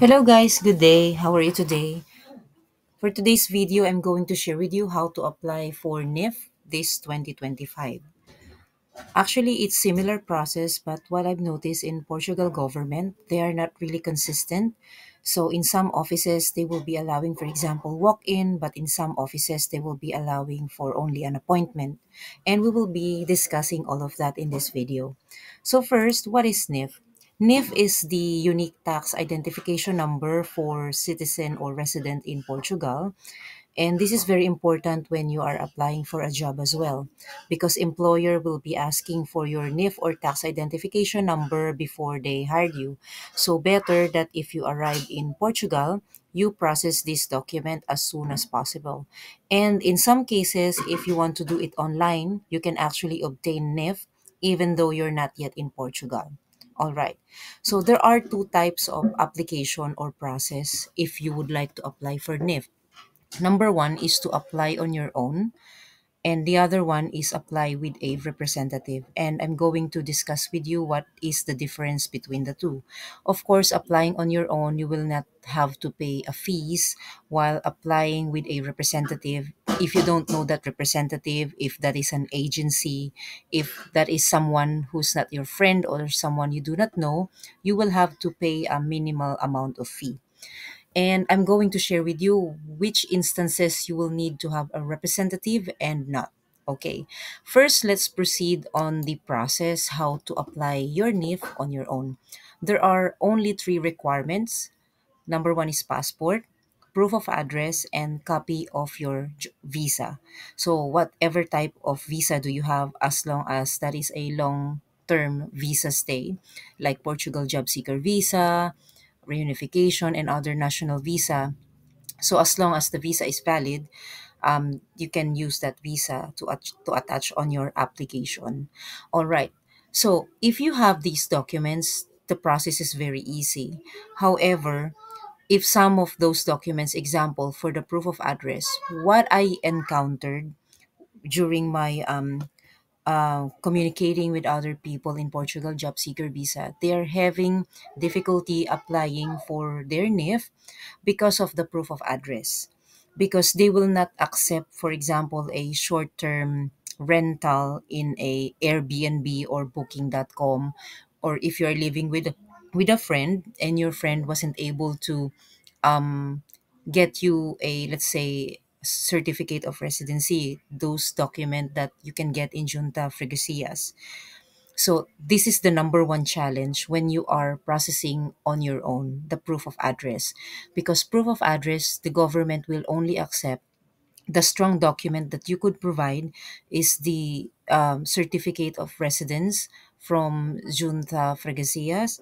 Hello guys, good day. How are you today? For today's video, I'm going to share with you how to apply for NIF this 2025. Actually, it's similar process, but what I've noticed in Portugal government, they are not really consistent. So in some offices, they will be allowing, for example, walk-in, but in some offices, they will be allowing for only an appointment. And we will be discussing all of that in this video. So first, what is NIF? NIF is the unique tax identification number for citizen or resident in Portugal. And this is very important when you are applying for a job as well, because employer will be asking for your NIF or tax identification number before they hire you. So better that if you arrive in Portugal, you process this document as soon as possible. And in some cases, if you want to do it online, you can actually obtain NIF even though you're not yet in Portugal. All right. So there are two types of application or process if you would like to apply for NIF. Number one is to apply on your own, and the other one is apply with a representative. And I'm going to discuss with you what is the difference between the two. Of course, applying on your own, you will not have to pay a fees, while applying with a representative. If you don't know that representative, if that is an agency, if that is someone who's not your friend or someone you do not know, you will have to pay a minimal amount of fee. And I'm going to share with you which instances you will need to have a representative and not. Okay, first let's proceed on the process how to apply your NIF on your own. There are only three requirements. Number one is passport, proof of address, and copy of your visa. So whatever type of visa do you have, as long as that is a long term visa stay, like Portugal job seeker visa, reunification, and other national visa. So as long as the visa is valid, you can use that visa to attach on your application. All right. So if you have these documents, the process is very easy. However, if some of those documents, example for the proof of address, what I encountered during my communicating with other people in Portugal job seeker visa, they are having difficulty applying for their NIF because of the proof of address, because they will not accept, for example, a short-term rental in a Airbnb or booking.com, or if you're living with a friend and your friend wasn't able to um, get you a, let's say, certificate of residency, those document that you can get in Junta Freguesias. So this is the number one challenge when you are processing on your own the proof of address, because proof of address, the government will only accept the strong document that you could provide is the certificate of residence from Junta Freguesias,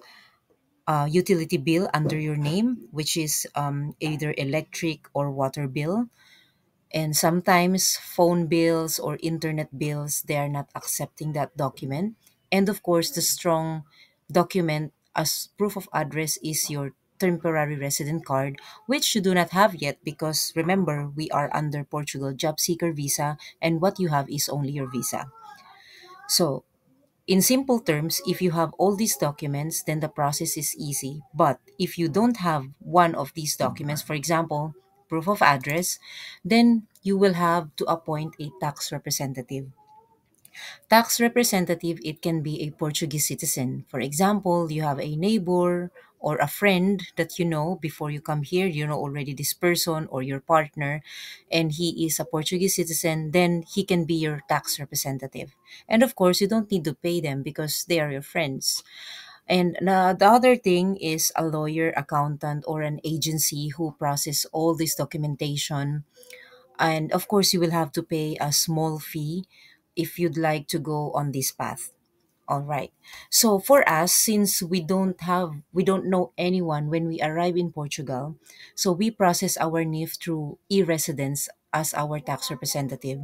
utility bill under your name, which is either electric or water bill. And sometimes phone bills or internet bills, they are not accepting that document. And of course, the strong document as proof of address is your temporary resident card, which you do not have yet, because remember, we are under Portugal job seeker visa, and what you have is only your visa. So in simple terms, if you have all these documents, then the process is easy. But if you don't have one of these documents, for example, proof of address, then you will have to appoint a tax representative. Tax representative, it can be a Portuguese citizen. For example, you have a neighbor or a friend that you know before you come here, you know already this person or your partner, and he is a Portuguese citizen, then he can be your tax representative. And of course, you don't need to pay them because they are your friends. And the other thing is a lawyer, accountant, or an agency who process all this documentation. And of course, you will have to pay a small fee if you'd like to go on this path. All right. So for us, since we don't know anyone when we arrive in Portugal, so we process our NIF through e-residence as our tax representative.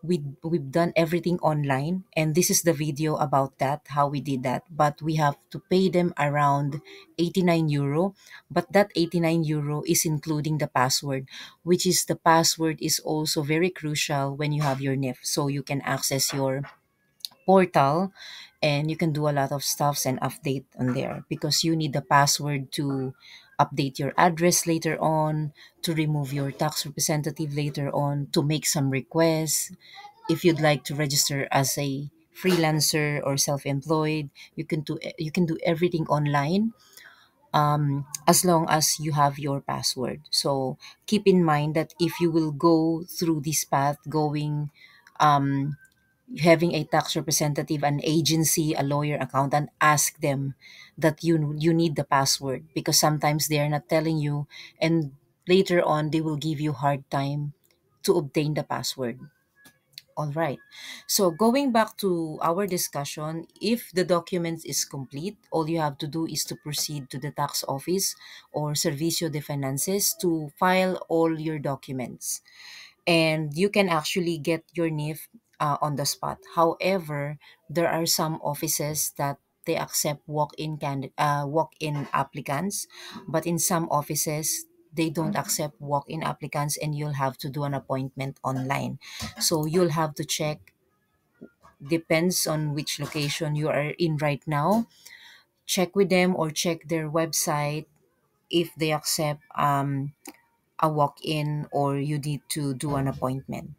We've done everything online, and this is the video about that, how we did that. But we have to pay them around 89 euro. But that 89 euro is including the password, which is the password is also very crucial when you have your NIF. So you can access your portal and you can do a lot of stuffs and update on there because you need the password to update your address later on, to remove your tax representative later on, to make some requests. If you'd like to register as a freelancer or self-employed, you can do everything online, as long as you have your password. So keep in mind that if you will go through this path, going, um, having a tax representative, an agency, a lawyer, accountant, ask them that you need the password, because sometimes they are not telling you, and later on they will give you hard time to obtain the password. All right. So going back to our discussion, if the document is complete, all you have to do is to proceed to the tax office or Servicio de Finanzas to file all your documents, and you can actually get your NIF on the spot. However, there are some offices that they accept walk-in applicants, but in some offices they don't accept walk-in applicants, and you'll have to do an appointment online. So you'll have to check, depends on which location you are in right now. Check with them or check their website if they accept a walk-in or you need to do an appointment.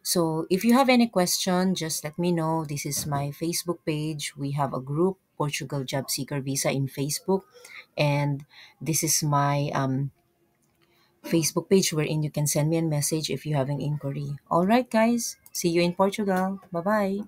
So if you have any question, just let me know. This is my Facebook page. We have a group, Portugal Job Seeker Visa, in Facebook. And this is my Facebook page wherein you can send me a message if you have an inquiry. All right, guys. See you in Portugal. Bye bye.